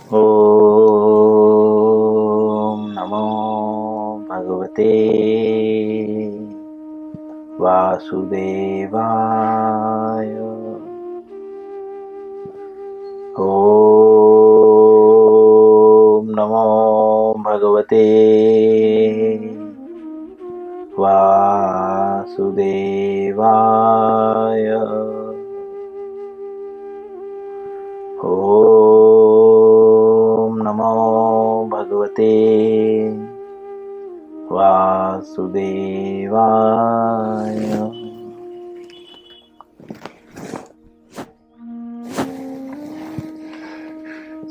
ॐ नमो भगवते वासुदेवाय। ॐ नमो भगवते वासुदेवाय। ॐ नमो भगवते वासुदेवाय।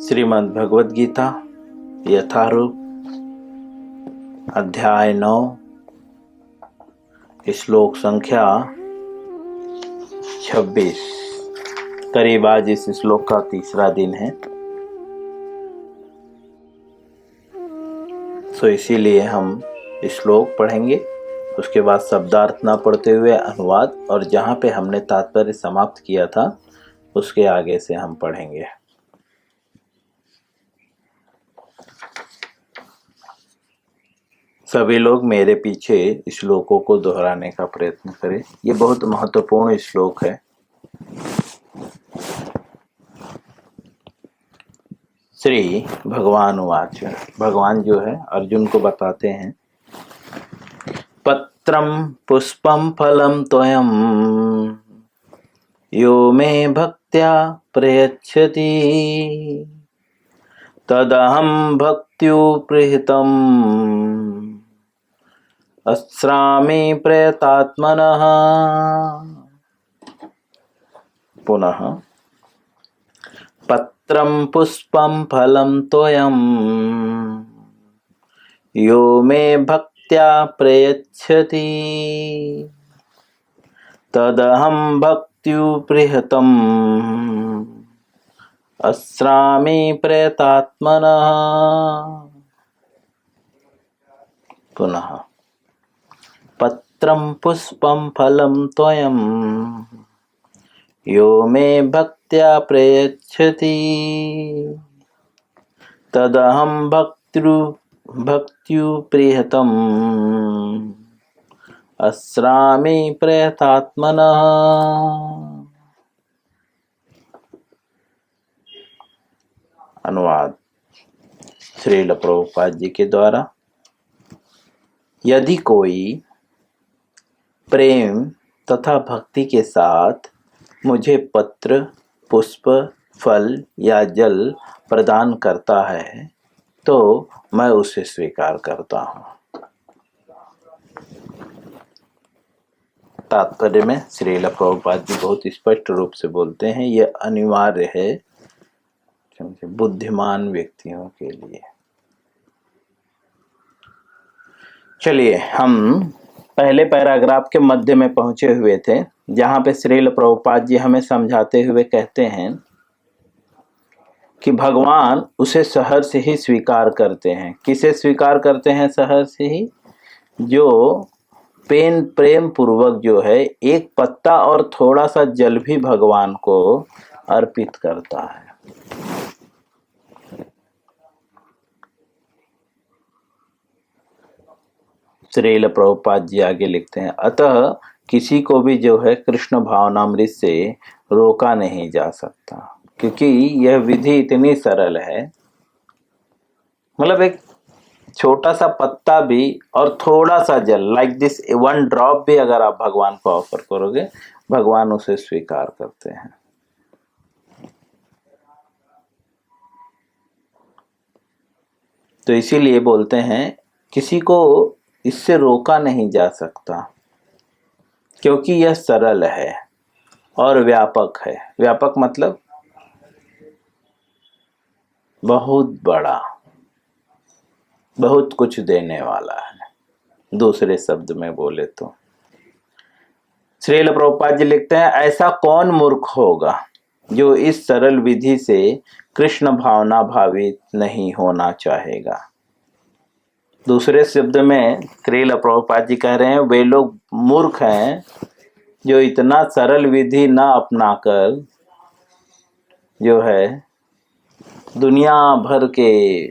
श्रीमद् भगवद गीता यथारूप अध्याय 9 श्लोक संख्या 26। करीब आज इस श्लोक का तीसरा दिन है, तो इसीलिए हम श्लोक पढ़ेंगे, उसके बाद शब्दार्थ न पढ़ते हुए अनुवाद, और जहाँ पे हमने तात्पर्य समाप्त किया था उसके आगे से हम पढ़ेंगे। सभी लोग मेरे पीछे श्लोकों को दोहराने का प्रयत्न करें। ये बहुत महत्वपूर्ण श्लोक है। श्री भगवान वाच, भगवान जो है अर्जुन को बताते हैं, पत्रम पुष्पम फलम त्वयं यो मे भक्त्या प्रयच्छति तदहं भक्त्युपहृतम् अस्रामि प्रयतात्मनः। पुनः पत्रं पुष्पं फलं तोयं यो मे भक्त्या प्रयच्छति तदहं भक्त्युपहृतम् अस्रामि प्रयतात्मनः। पुनः पत्रं पुष्पं फलं तोयं यो मे भक्त्या प्रयच्छति तदहं भक्त्युपहृतम् अस्रामि प्रयतात्मनः। अनुवाद श्रील प्रभुपाद जी के द्वारा। यदि कोई प्रेम तथा भक्ति के साथ मुझे पत्र, पुष्प, फल या जल प्रदान करता है तो मैं उसे स्वीकार करता हूँ। तात्पर्य में श्रील प्रभुपाद जी बहुत स्पष्ट रूप से बोलते हैं, यह अनिवार्य है बुद्धिमान व्यक्तियों के लिए। चलिए, हम पहले पैराग्राफ के मध्य में पहुंचे हुए थे, जहां पे श्रील प्रभुपाद जी हमें समझाते हुए कहते हैं कि भगवान उसे सहर्ष से ही स्वीकार करते हैं। किसे स्वीकार करते हैं सहर्ष से ही? जो प्रेम पूर्वक जो है एक पत्ता और थोड़ा सा जल भी भगवान को अर्पित करता है। श्रील प्रभुपाद जी आगे लिखते हैं, अतः किसी को भी जो है कृष्ण भावनामृत से रोका नहीं जा सकता, क्योंकि यह विधि इतनी सरल है। मतलब एक छोटा सा पत्ता भी और थोड़ा सा जल, लाइक दिस वन ड्रॉप भी अगर आप भगवान को ऑफर करोगे, भगवान उसे स्वीकार करते हैं। तो इसीलिए बोलते हैं किसी को इससे रोका नहीं जा सकता, क्योंकि यह सरल है और व्यापक है। व्यापक मतलब बहुत बड़ा, बहुत कुछ देने वाला है, दूसरे शब्द में बोले तो। श्रील प्रभुपाद जी लिखते हैं, ऐसा कौन मूर्ख होगा जो इस सरल विधि से कृष्ण भावना भावित नहीं होना चाहेगा। दूसरे शब्द में श्रील प्रभुपाद जी कह रहे हैं, वे लोग मूर्ख हैं जो इतना सरल विधि ना अपनाकर जो है दुनिया भर के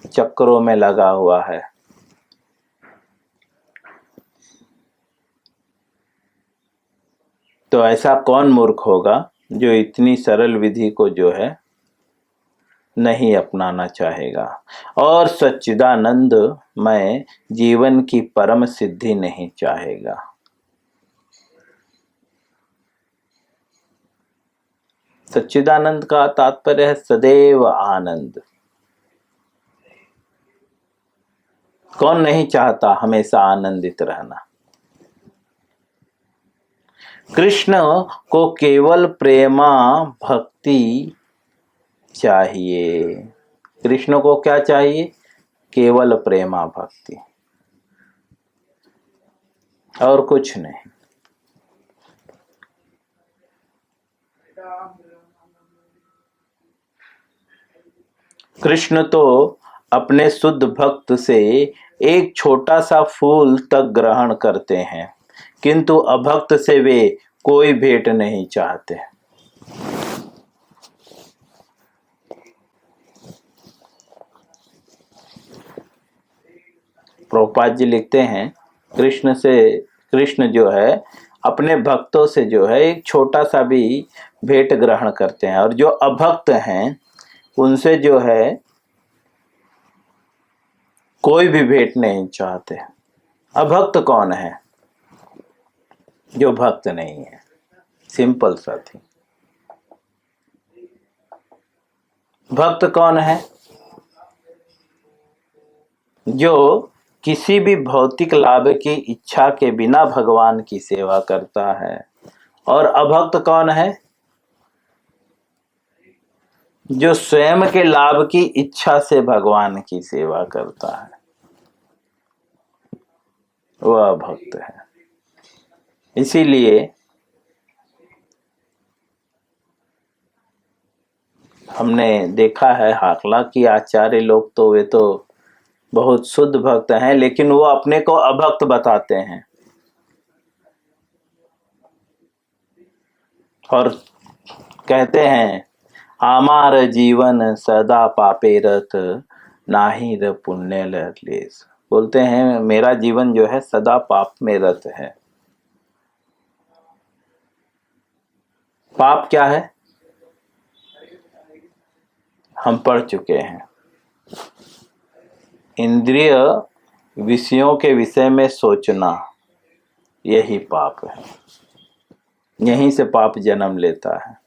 चक्करों में लगा हुआ है। तो ऐसा कौन मूर्ख होगा जो इतनी सरल विधि को जो है नहीं अपनाना चाहेगा और सच्चिदानंद में जीवन की परम सिद्धि नहीं चाहेगा। सच्चिदानंद का तात्पर्य है सदैव आनंद। कौन नहीं चाहता हमेशा आनंदित रहना। कृष्ण को केवल प्रेमा भक्ति चाहिए। कृष्ण को क्या चाहिए? केवल प्रेमा भक्ति और कुछ नहीं। कृष्ण तो अपने शुद्ध भक्त से एक छोटा सा फूल तक ग्रहण करते हैं, किंतु अभक्त से वे कोई भेंट नहीं चाहते। प्रभुपाद जी लिखते हैं कृष्ण जो है अपने भक्तों से जो है एक छोटा सा भी भेंट ग्रहण करते हैं, और जो अभक्त हैं उनसे जो है कोई भी भेंट नहीं चाहते। अभक्त कौन है? जो भक्त नहीं है। सिंपल सा थी। भक्त कौन है? जो किसी भी भौतिक लाभ की इच्छा के बिना भगवान की सेवा करता है। और अभक्त कौन है? जो स्वयं के लाभ की इच्छा से भगवान की सेवा करता है, वह भक्त है। इसीलिए हमने देखा है हाकला की आचार्य लोग तो वे तो बहुत शुद्ध भक्त हैं, लेकिन वो अपने को अभक्त बताते हैं और कहते हैं आमार जीवन सदा पापे रत नाही र पुण्य लेस। बोलते हैं मेरा जीवन जो है सदा पाप में रत है। पाप क्या है? हम पढ़ चुके हैं। इंद्रिय विषयों के विषय में सोचना, यही पाप है। यहीं से पाप जन्म लेता है।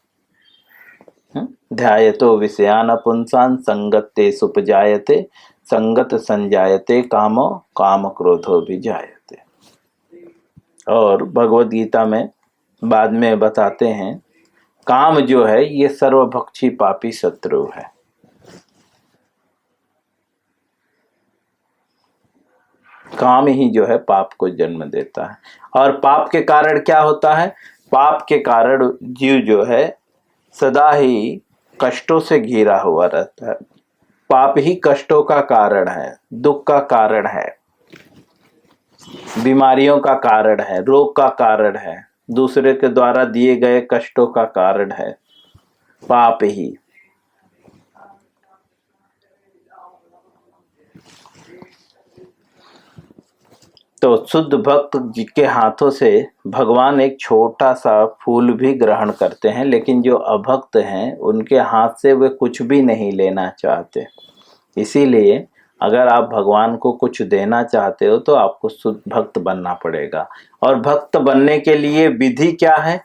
ध्यायतो विषयान पुंसान संगते सुपजायते संगत संजायते कामो काम क्रोधो भी जायते। और भगवद गीता में बाद में बताते हैं काम जो है ये सर्वभक्षी पापी शत्रु है। काम ही जो है पाप को जन्म देता है। और पाप के कारण क्या होता है? पाप के कारण जीव जो है सदा ही कष्टों से घिरा हुआ रहता है। पाप ही कष्टों का कारण है, दुख का कारण है, बीमारियों का कारण है, रोग का कारण है, दूसरे के द्वारा दिए गए कष्टों का कारण है पाप ही। तो शुद्ध भक्त जी के हाथों से भगवान एक छोटा सा फूल भी ग्रहण करते हैं, लेकिन जो अभक्त हैं उनके हाथ से वे कुछ भी नहीं लेना चाहते। इसीलिए अगर आप भगवान को कुछ देना चाहते हो तो आपको शुद्ध भक्त बनना पड़ेगा। और भक्त बनने के लिए विधि क्या है?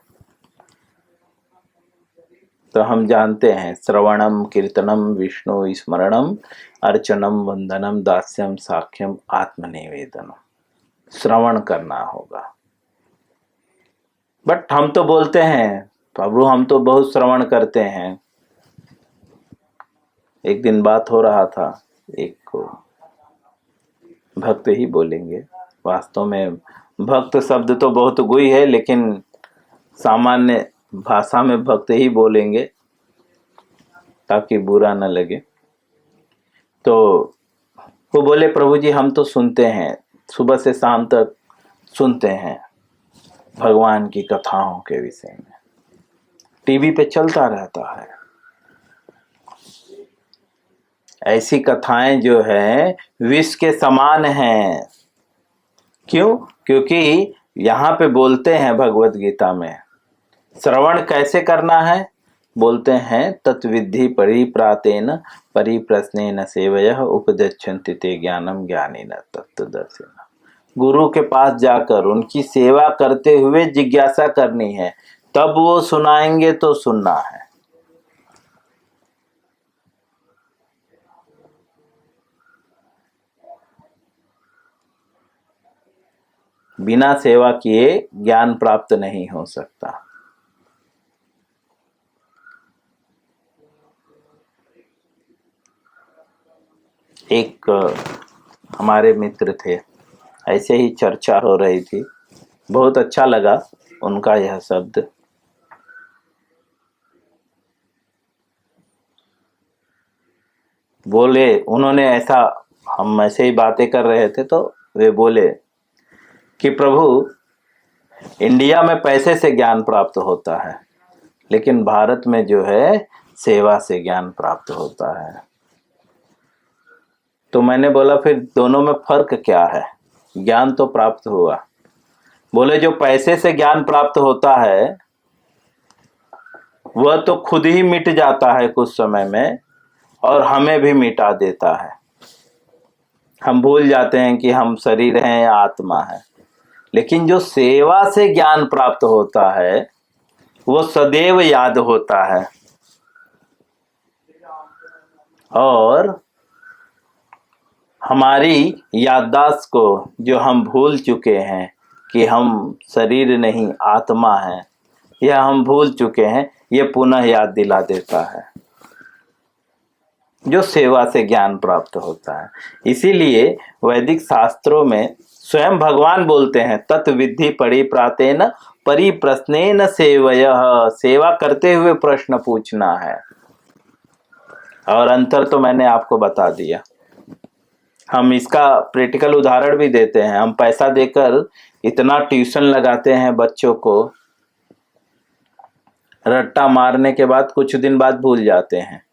तो हम जानते हैं श्रवणम कीर्तनम विष्णु स्मरणम अर्चनम वंदनम दास्यम साख्यम आत्मनिवेदनम। श्रवण करना होगा। बट हम तो बोलते हैं प्रभु हम तो बहुत श्रवण करते हैं। एक दिन बात हो रहा था, एक को भक्त ही बोलेंगे, वास्तव में भक्त शब्द तो बहुत गुई है, लेकिन सामान्य भाषा में भक्त ही बोलेंगे ताकि बुरा न लगे। तो वो बोले प्रभु जी हम तो सुनते हैं, सुबह से शाम तक सुनते हैं भगवान की कथाओं के विषय में, टीवी पे चलता रहता है। ऐसी कथाएं जो है विष के समान हैं। क्यों? क्योंकि यहाँ पे बोलते हैं भगवत गीता में श्रवण कैसे करना है, बोलते हैं तत्विद्धि परिप्रातेन परिप्रश्नेन सेवयः उपदिच्छन्ति ते ज्ञानम ज्ञानिनः तत्त्वदर्शिनः। गुरु के पास जाकर उनकी सेवा करते हुए जिज्ञासा करनी है, तब वो सुनाएंगे तो सुनना है। बिना सेवा किए ज्ञान प्राप्त नहीं हो सकता। एक हमारे मित्र थे, ऐसे ही चर्चा हो रही थी, बहुत अच्छा लगा उनका यह शब्द। बोले, उन्होंने ऐसा, हम ऐसे ही बातें कर रहे थे तो वे बोले कि प्रभु, इंडिया में पैसे से ज्ञान प्राप्त होता है, लेकिन भारत में जो है सेवा से ज्ञान प्राप्त होता है। तो मैंने बोला फिर दोनों में फर्क क्या है? ज्ञान तो प्राप्त हुआ। बोले जो पैसे से ज्ञान प्राप्त होता है वह तो खुद ही मिट जाता है कुछ समय में और हमें भी मिटा देता है। हम भूल जाते हैं कि हम शरीर हैं या आत्मा है। लेकिन जो सेवा से ज्ञान प्राप्त होता है वो सदैव याद होता है और हमारी याददाश्त को जो हम भूल चुके हैं कि हम शरीर नहीं आत्मा है, यह हम भूल चुके हैं, ये पुनः याद दिला देता है जो सेवा से ज्ञान प्राप्त होता है। इसीलिए वैदिक शास्त्रों में स्वयं भगवान बोलते हैं तत्विद्धि परिप्रातेन परिप्रश्नेन सेवयः, सेवा करते हुए प्रश्न पूछना है। और अंतर तो मैंने आपको बता दिया। हम इसका प्रैक्टिकल उदाहरण भी देते हैं। हम पैसा देकर इतना ट्यूशन लगाते हैं बच्चों को, रट्टा मारने के बाद कुछ दिन बाद भूल जाते हैं।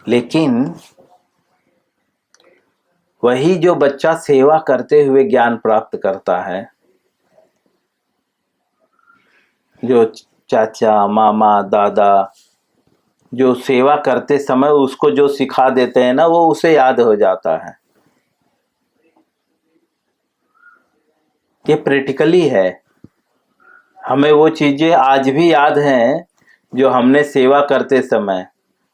लेकिन वही जो बच्चा सेवा करते हुए ज्ञान प्राप्त करता है, जो चाचा मामा दादा जो सेवा करते समय उसको जो सिखा देते हैं ना, वो उसे याद हो जाता है। ये प्रैक्टिकली है। हमें वो चीजें आज भी याद हैं जो हमने सेवा करते समय,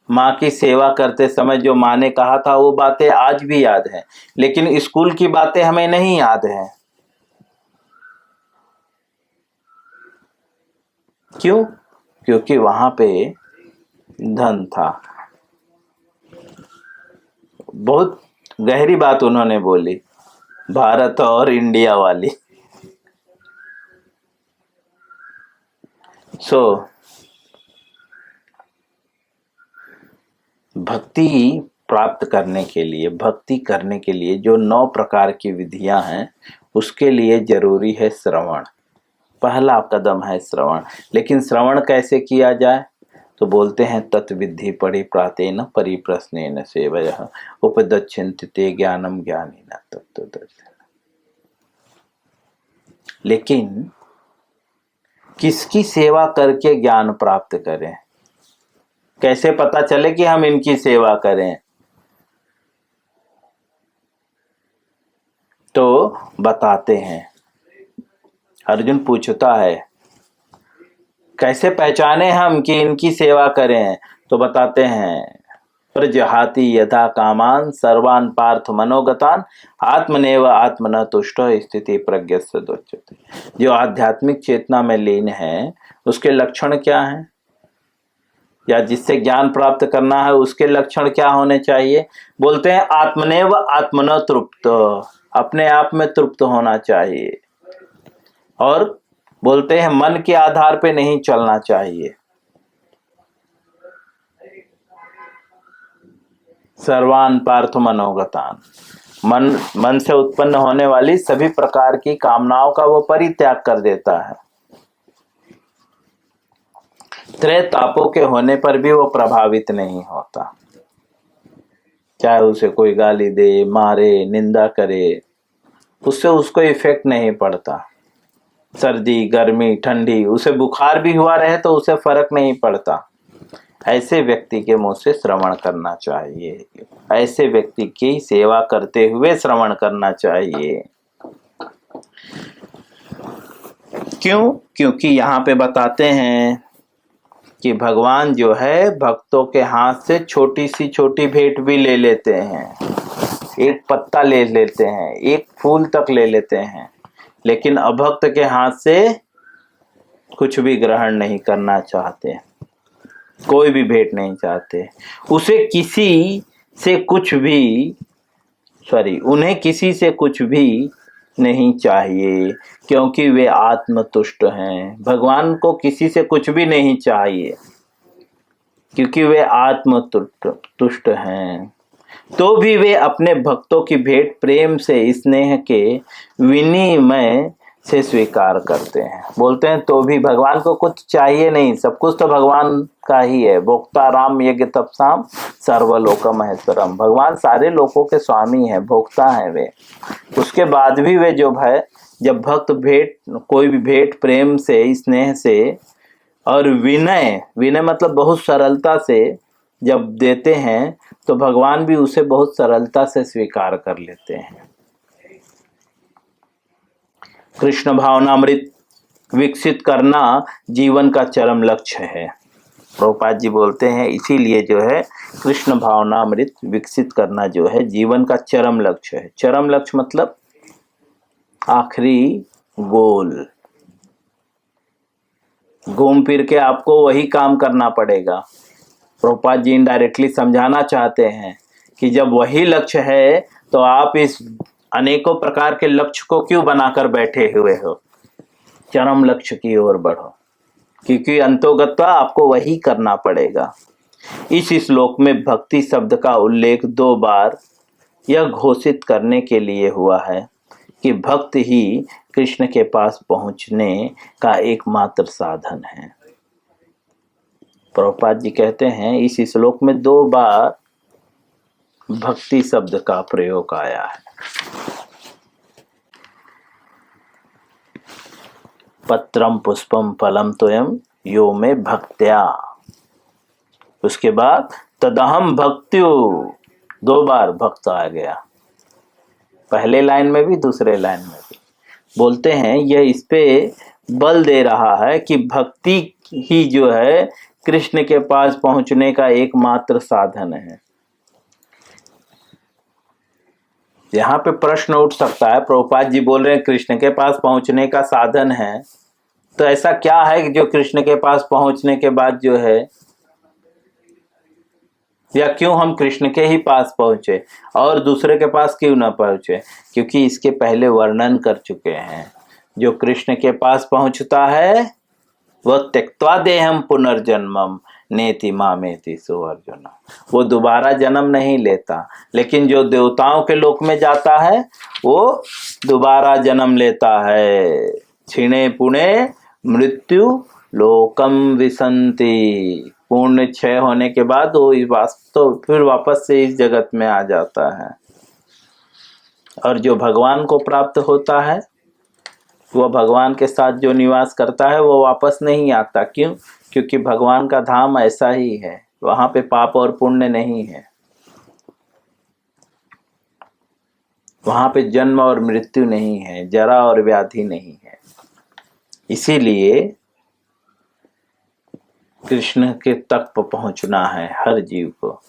माँ की सेवा करते समय जो माँ ने कहा था, वो बातें आज भी याद हैं। लेकिन स्कूल की बातें हमें नहीं याद हैं। क्यों? क्योंकि वहां पे धन था। बहुत गहरी बात उन्होंने बोली, भारत और इंडिया वाली। भक्ति प्राप्त करने के लिए, भक्ति करने के लिए जो 9 प्रकार की विधियां हैं, उसके लिए जरूरी है श्रवण। पहला कदम है श्रवण। लेकिन श्रवण कैसे किया जाए? तो बोलते हैं तत्विद्धि परिप्रातेन परिप्रश्नेन सेवयः उपदिच्छन्ति ते ज्ञानम ज्ञानिनः तत्त्वदर्शिनः। लेकिन किसकी सेवा करके ज्ञान प्राप्त करें? कैसे पता चले कि हम इनकी सेवा करें? तो बताते हैं। अर्जुन पूछता है कैसे पहचाने हम कि इनकी सेवा करें? तो बताते हैं प्रजहाति यथा कामान सर्वान पार्थ मनोगतान आत्मनेव आत्मन तुष्ट स्थिति प्रज्ञस्य दोच्यते। जो आध्यात्मिक चेतना में लीन है उसके लक्षण क्या हैं, या जिससे ज्ञान प्राप्त करना है उसके लक्षण क्या होने चाहिए? बोलते हैं आत्मनेव आत्मन तृप्त, अपने आप में तृप्त होना चाहिए। और बोलते हैं मन के आधार पे नहीं चलना चाहिए। सर्वान पार्थ मनोगतान, मन से उत्पन्न होने वाली सभी प्रकार की कामनाओं का वो परित्याग कर देता है। त्रय तापों के होने पर भी वो प्रभावित नहीं होता। चाहे उसे कोई गाली दे, मारे, निंदा करे, उससे उसको इफेक्ट नहीं पड़ता। सर्दी, गर्मी, ठंडी, उसे बुखार भी हुआ रहे तो उसे फर्क नहीं पड़ता। ऐसे व्यक्ति के मुंह से श्रवण करना चाहिए, ऐसे व्यक्ति की सेवा करते हुए श्रवण करना चाहिए। क्यों? क्योंकि यहाँ पे बताते हैं कि भगवान जो है भक्तों के हाथ से छोटी सी छोटी भेंट भी ले लेते हैं, एक पत्ता ले लेते हैं, एक फूल तक ले लेते हैं, लेकिन अभक्त के हाथ से कुछ भी ग्रहण नहीं करना चाहते, कोई भी भेंट नहीं चाहते। उन्हें किसी से कुछ भी नहीं चाहिए, क्योंकि वे आत्मतुष्ट हैं। भगवान को किसी से कुछ भी नहीं चाहिए क्योंकि वे आत्मतुष्ट हैं। तो भी वे अपने भक्तों की भेंट प्रेम से, स्नेह के विनिमय से स्वीकार करते हैं। बोलते हैं तो भी भगवान को कुछ चाहिए नहीं, सब कुछ तो भगवान का ही है। भोक्ता राम यज्ञ तपसाम सर्वलोक महेश्वरम। भगवान सारे लोकों के स्वामी हैं, भोक्ता हैं वे। उसके बाद भी वे जो है, जब भक्त कोई भी भेंट प्रेम से, स्नेह से और विनय मतलब बहुत सरलता से जब देते हैं, तो भगवान भी उसे बहुत सरलता से स्वीकार कर लेते हैं। कृष्ण भावनामृत विकसित करना जीवन का चरम लक्ष्य है। प्रभुपाद जी बोलते हैं इसीलिए जो है कृष्ण भावनामृत विकसित करना जो है जीवन का चरम लक्ष्य है। चरम लक्ष्य मतलब आखिरी गोल। घूम फिर के आपको वही काम करना पड़ेगा। प्रभुपाद जी इनडायरेक्टली समझाना चाहते हैं कि जब वही लक्ष्य है तो आप इस अनेकों प्रकार के लक्ष्य को क्यों बनाकर बैठे हुए हो। चरम लक्ष्य की ओर बढ़ो, क्योंकि अंतोगत्वा आपको वही करना पड़ेगा। इस श्लोक में भक्ति शब्द का उल्लेख 2 बार यह घोषित करने के लिए हुआ है कि भक्त ही कृष्ण के पास पहुंचने का एकमात्र साधन है। प्रभुपाद जी कहते हैं इस श्लोक में 2 बार भक्ति शब्द का प्रयोग आया है। पत्रम पुष्पम फलम तोयम यो में भक्त्या, उसके बाद तदहम भक्त्यो, 2 बार भक्त आ गया, पहले लाइन में भी दूसरे लाइन में भी। बोलते हैं यह इस पे बल दे रहा है कि भक्ति ही जो है कृष्ण के पास पहुंचने का एकमात्र साधन है। यहाँ पे प्रश्न उठ सकता है, प्रभुपाद जी बोल रहे हैं कृष्ण के पास पहुंचने का साधन है, तो ऐसा क्या है जो कृष्ण के पास पहुंचने के बाद जो है, या क्यों हम कृष्ण के ही पास पहुंचे और दूसरे के पास क्यों ना पहुंचे? क्योंकि इसके पहले वर्णन कर चुके हैं, जो कृष्ण के पास पहुंचता है वह त्यक्त्वा देहम पुनर्जन्मम नेति मामेति सो अर्जुन, वो दोबारा जन्म नहीं लेता। लेकिन जो देवताओं के लोक में जाता है वो दोबारा जन्म लेता है। क्षीणे पुणे मृत्यु लोकम विसंति, पूर्ण क्षय होने के बाद वो फिर वापस से इस जगत में आ जाता है। और जो भगवान को प्राप्त होता है वह भगवान के साथ जो निवास करता है वो वापस नहीं आता। क्यों? क्योंकि भगवान का धाम ऐसा ही है, वहां पे पाप और पुण्य नहीं है, वहां पे जन्म और मृत्यु नहीं है, जरा और व्याधि नहीं है। इसीलिए कृष्ण के तक पहुंचना है हर जीव को,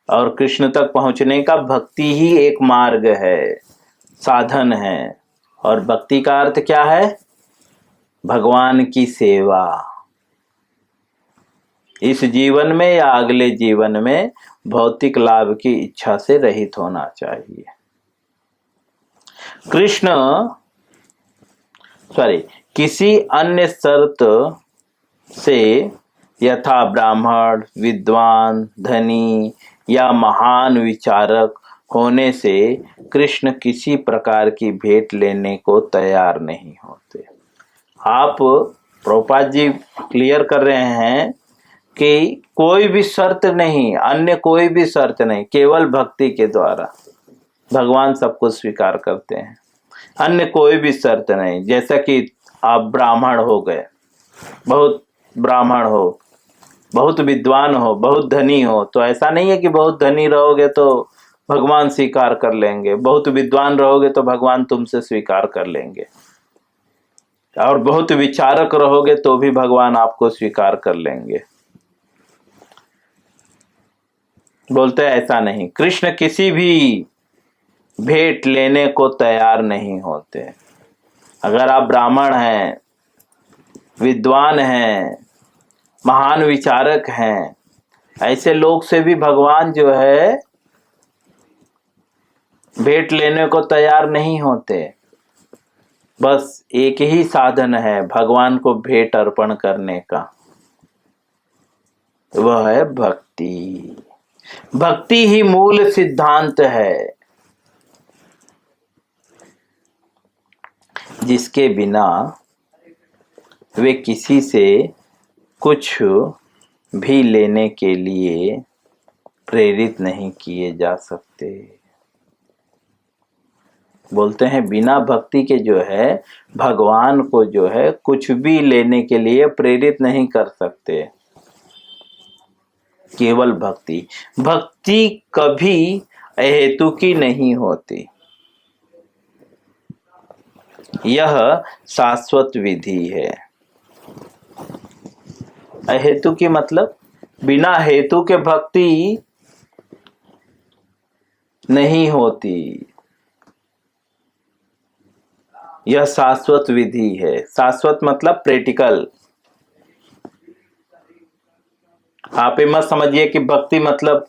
और कृष्ण तक पहुंचने का भक्ति ही एक मार्ग है, साधन है। और भक्ति का अर्थ क्या है? भगवान की सेवा। इस जीवन में या अगले जीवन में भौतिक लाभ की इच्छा से रहित होना चाहिए। किसी अन्य शर्त से, यथा ब्राह्मण, विद्वान, धनी या महान विचारक होने से कृष्ण किसी प्रकार की भेंट लेने को तैयार नहीं होते। आप प्रभुपाद जी क्लियर कर रहे हैं कि कोई भी शर्त नहीं, अन्य कोई भी शर्त नहीं, केवल भक्ति के द्वारा भगवान सब कुछ स्वीकार करते हैं, अन्य कोई भी शर्त नहीं। जैसा कि आप ब्राह्मण हो गए, बहुत ब्राह्मण हो, बहुत विद्वान हो, बहुत धनी हो, तो ऐसा नहीं है कि बहुत धनी रहोगे तो भगवान स्वीकार कर लेंगे, बहुत विद्वान रहोगे तो भगवान तुमसे स्वीकार कर लेंगे, और बहुत विचारक रहोगे तो भी भगवान आपको स्वीकार कर लेंगे। बोलते हैं ऐसा नहीं, कृष्ण किसी भी भेंट लेने को तैयार नहीं होते। अगर आप ब्राह्मण हैं, विद्वान हैं, महान विचारक हैं, ऐसे लोग से भी भगवान जो है भेंट लेने को तैयार नहीं होते। बस एक ही साधन है भगवान को भेंट अर्पण करने का, वह है भक्ति। भक्ति ही मूल सिद्धांत है, जिसके बिना वे किसी से कुछ भी लेने के लिए प्रेरित नहीं किए जा सकते। बोलते हैं बिना भक्ति के जो है भगवान को जो है कुछ भी लेने के लिए प्रेरित नहीं कर सकते। केवल भक्ति, भक्ति कभी अहेतु की नहीं होती। यह शाश्वत विधि है। अहेतु की मतलब बिना हेतु के भक्ति नहीं होती। यह शाश्वत विधि है। शाश्वत मतलब प्रैक्टिकल। आप ये मत समझिए कि भक्ति मतलब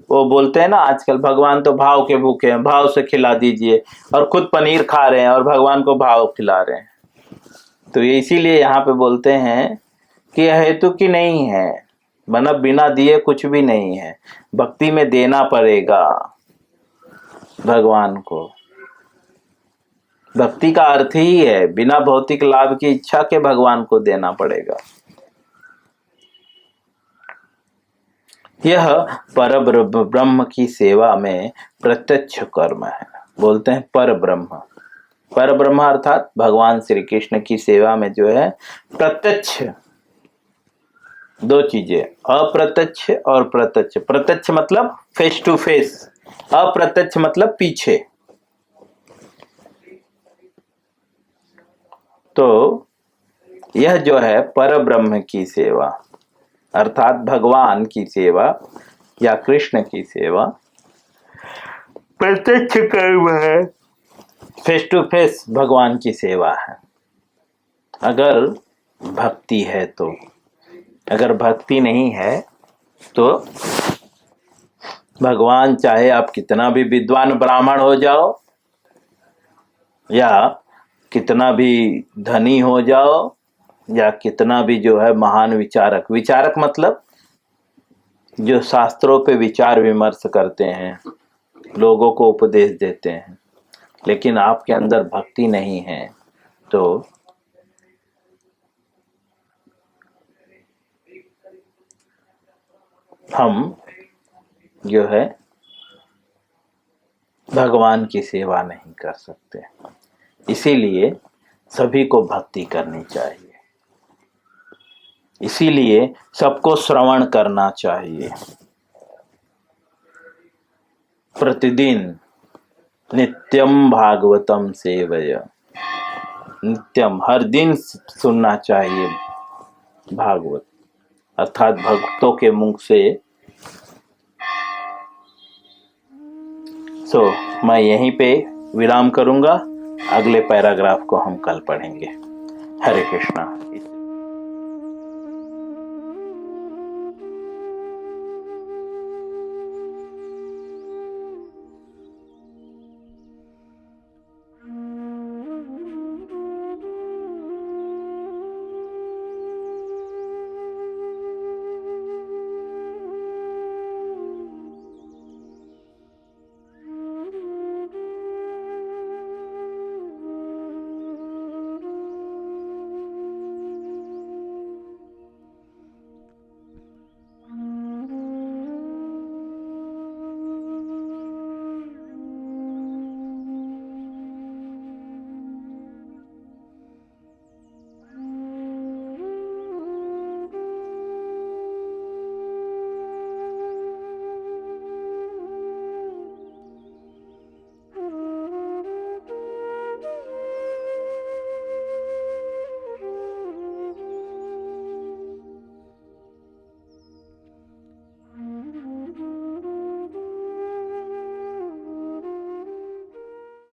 वो बोलते हैं ना आजकल भगवान तो भाव के भूखे हैं, भाव से खिला दीजिए, और खुद पनीर खा रहे हैं और भगवान को भाव खिला रहे हैं। तो ये इसीलिए यहाँ पे बोलते हैं कि हेतु की नहीं है, मतलब बिना दिए कुछ भी नहीं है। भक्ति में देना पड़ेगा भगवान को। भक्ति का अर्थ ही है बिना भौतिक लाभ की इच्छा के भगवान को देना पड़ेगा। यह पर ब्रह्म की सेवा में प्रत्यक्ष कर्म है। बोलते हैं पर ब्रह्म, पर ब्रह्म अर्थात भगवान श्री कृष्ण की सेवा में जो है प्रत्यक्ष दो चीजें, अप्रत्यक्ष और प्रत्यक्ष। प्रत्यक्ष मतलब फेस टू फेस, अप्रत्यक्ष मतलब पीछे। तो यह जो है पर ब्रह्म की सेवा अर्थात भगवान की सेवा या कृष्ण की सेवा प्रत्यक्ष कर्म है, फेस टू फेस भगवान की सेवा है। अगर भक्ति है तो, अगर भक्ति नहीं है तो भगवान चाहे आप कितना भी विद्वान ब्राह्मण हो जाओ या कितना भी धनी हो जाओ या कितना भी जो है महान विचारक, विचारक मतलब जो शास्त्रों पे विचार विमर्श करते हैं, लोगों को उपदेश देते हैं, लेकिन आपके अंदर भक्ति नहीं है तो हम जो है भगवान की सेवा नहीं कर सकते। इसीलिए सभी को भक्ति करनी चाहिए, इसीलिए सबको श्रवण करना चाहिए। प्रतिदिन नित्यम भागवतम सेवय, नित्यम हर दिन सुनना चाहिए भागवत, अर्थात भक्तों के मुख से। मैं यहीं पे विराम करूंगा, अगले पैराग्राफ को हम कल पढ़ेंगे। हरे कृष्णा।